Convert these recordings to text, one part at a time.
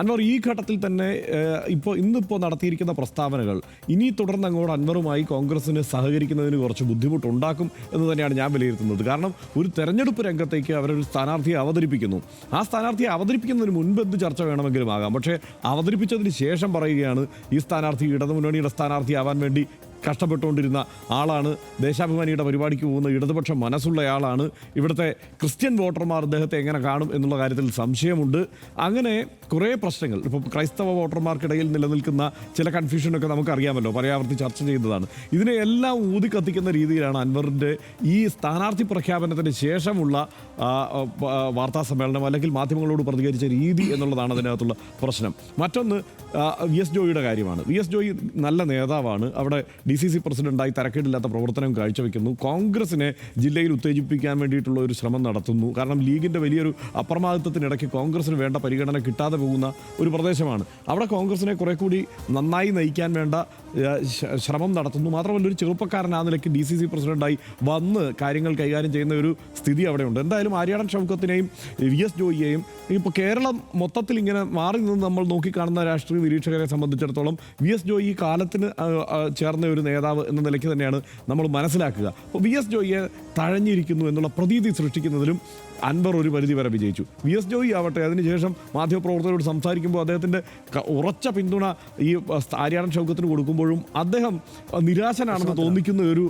അൻവർ ഈ ഘട്ടത്തിൽ തന്നെ ഇന്നിപ്പോൾ നടത്തിയിരിക്കുന്ന പ്രസ്താവനകൾ ഇനി തുടർന്ന് അങ്ങോട്ട് അൻവറുമായി കോൺഗ്രസിന് സഹകരിക്കുന്നതിന് കുറച്ച് ബുദ്ധിമുട്ടുണ്ടാക്കും എന്ന് തന്നെയാണ് ഞാൻ വിലയിരുത്തുന്നത്. കാരണം ഒരു തെരഞ്ഞെടുപ്പ് രംഗത്തേക്ക് അവരൊരു സ്ഥാനാർത്ഥിയെ അവതരിപ്പിക്കുന്നു. ആ സ്ഥാനാർത്ഥിയെ അവതരിപ്പിക്കുന്നതിന് മുൻപ് എന്ത് ചർച്ച വേണമെങ്കിലും ആകാം. പക്ഷേ അവതരിപ്പിച്ചതിന് ശേഷം പറയുകയാണ് ഈ സ്ഥാനാർത്ഥി ഇടതുമുന്നണിയുടെ സ്ഥാനാർത്ഥിയാവാൻ വേണ്ടി കഷ്ടപ്പെട്ടുകൊണ്ടിരുന്ന ആളാണ്, ദേശാഭിമാനിയുടെ പരിപാടിക്ക് പോകുന്ന ഇടതുപക്ഷ മനസ്സുള്ളയാളാണ്, ഇവിടുത്തെ ക്രിസ്ത്യൻ വോട്ടർമാർ അദ്ദേഹത്തെ എങ്ങനെ കാണും എന്നുള്ള കാര്യത്തിൽ സംശയമുണ്ട്. അങ്ങനെ കുറേ പ്രശ്നങ്ങൾ ഇപ്പോൾ ക്രൈസ്തവ വോട്ടർമാർക്കിടയിൽ നിലനിൽക്കുന്ന ചില കൺഫ്യൂഷനൊക്കെ നമുക്കറിയാമല്ലോ, പര്യാവർത്തി ചർച്ച ചെയ്തതാണ്. ഇതിനെയെല്ലാം ഊതിക്കത്തിക്കുന്ന രീതിയിലാണ് അൻവറിൻ്റെ ഈ സ്ഥാനാർത്ഥി പ്രഖ്യാപനത്തിന് ശേഷമുള്ള വാർത്താ സമ്മേളനം അല്ലെങ്കിൽ മാധ്യമങ്ങളോട് പ്രതികരിച്ച രീതി എന്നുള്ളതാണ് അതിനകത്തുള്ള പ്രശ്നം. മറ്റൊന്ന് വി.എസ്. ജോയിയുടെ കാര്യമാണ്. വി.എസ്. ജോയി നല്ല നേതാവാണ്, അവിടെ DCC പ്രസിഡന്റായി തരക്കേടില്ലാത്ത പ്രവർത്തനം കാഴ്ചവെക്കുന്നു. കോൺഗ്രസിനെ ജില്ലയിൽ ഉത്തേജിപ്പിക്കാൻ വേണ്ടിയിട്ടുള്ള ഒരു ശ്രമം നടത്തുന്നു. കാരണം ലീഗിൻ്റെ വലിയൊരു അപ്രമാദിത്വത്തിനിടയ്ക്ക് കോൺഗ്രസിന് വേണ്ട പരിഗണന കിട്ടാതെ പോകുന്ന ഒരു പ്രദേശമാണ്. അവിടെ കോൺഗ്രസിനെ കുറെ കൂടി നന്നായി നയിക്കാൻ വേണ്ട ശ്രമം നടത്തുന്നു. മാത്രമല്ല ഒരു ചെറുപ്പക്കാരൻ ആ നിലയ്ക്ക് DCC പ്രസിഡന്റായി വന്ന് കാര്യങ്ങൾ കൈകാര്യം ചെയ്യുന്ന ഒരു സ്ഥിതി അവിടെയുണ്ട്. എന്തായാലും ആര്യാടൻ ഷൗക്കത്തിനെയും വി.എസ്. ജോയിയെയും ഇപ്പോൾ കേരളം മൊത്തത്തിൽ ഇങ്ങനെ മാറി നിന്ന് നമ്മൾ നോക്കിക്കാണുന്ന രാഷ്ട്രീയ നിരീക്ഷകരെ സംബന്ധിച്ചിടത്തോളം വി.എസ്. ജോയി ഈ കാലത്തിന് ചേർന്ന ഒരു നേതാവ് എന്ന നിലയ്ക്ക് തന്നെയാണ് നമ്മൾ മനസ്സിലാക്കുക. അപ്പോൾ വി.എസ്. ജോയിയെ തഴഞ്ഞിരിക്കുന്നു എന്നുള്ള പ്രതീതി സൃഷ്ടിക്കുന്നതിലും അൻവർ ഒരു പരിധി വരെ വിജയിച്ചു. വി.എസ്. ജോയി ആവട്ടെ അതിനുശേഷം മാധ്യമപ്രവർത്തകരോട് സംസാരിക്കുമ്പോൾ അദ്ദേഹത്തിൻ്റെ ഉറച്ച പിന്തുണ ഈ ആര്യാടൻ ഷൗക്കത്തിന് കൊടുക്കുമ്പോഴും അദ്ദേഹം നിരാശനാണെന്ന് തോന്നിക്കുന്ന ഒരു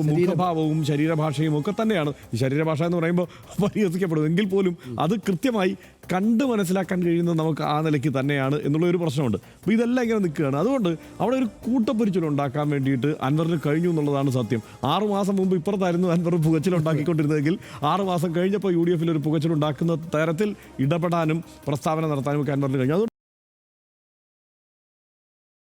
മുഖഭാവവും ശരീരഭാഷയും ഒക്കെ തന്നെയാണ്. ഈ ശരീരഭാഷ എന്ന് പറയുമ്പോൾ പരിഹസിക്കപ്പെടും എങ്കിൽ പോലും അത് കൃത്യമായി കണ്ട് മനസ്സിലാക്കാൻ കഴിയുന്നത് നമുക്ക് ആ നിലയ്ക്ക് തന്നെയാണ് എന്നുള്ളൊരു പ്രശ്നമുണ്ട്. അപ്പോൾ ഇതെല്ലാം ഇങ്ങനെ നിൽക്കുകയാണ്. അതുകൊണ്ട് അവിടെ ഒരു കൂട്ടപ്പൊരിച്ചിലുണ്ടാക്കാൻ വേണ്ടിയിട്ട് അൻവറിന് കഴിഞ്ഞു എന്നുള്ളതാണ് സത്യം. 6 മാസം മുമ്പ് ഇപ്പുറത്തായിരുന്നു അൻവർ പുകച്ചിലുണ്ടാക്കിക്കൊണ്ടിരുന്നതെങ്കിൽ 6 മാസം കഴിഞ്ഞപ്പോൾ UDF ഒരു പുകച്ചിലുണ്ടാക്കുന്ന തരത്തിൽ ഇടപെടാനും പ്രസ്താവന നടത്താനും ഒക്കെ അൻവറിന് കഴിഞ്ഞു.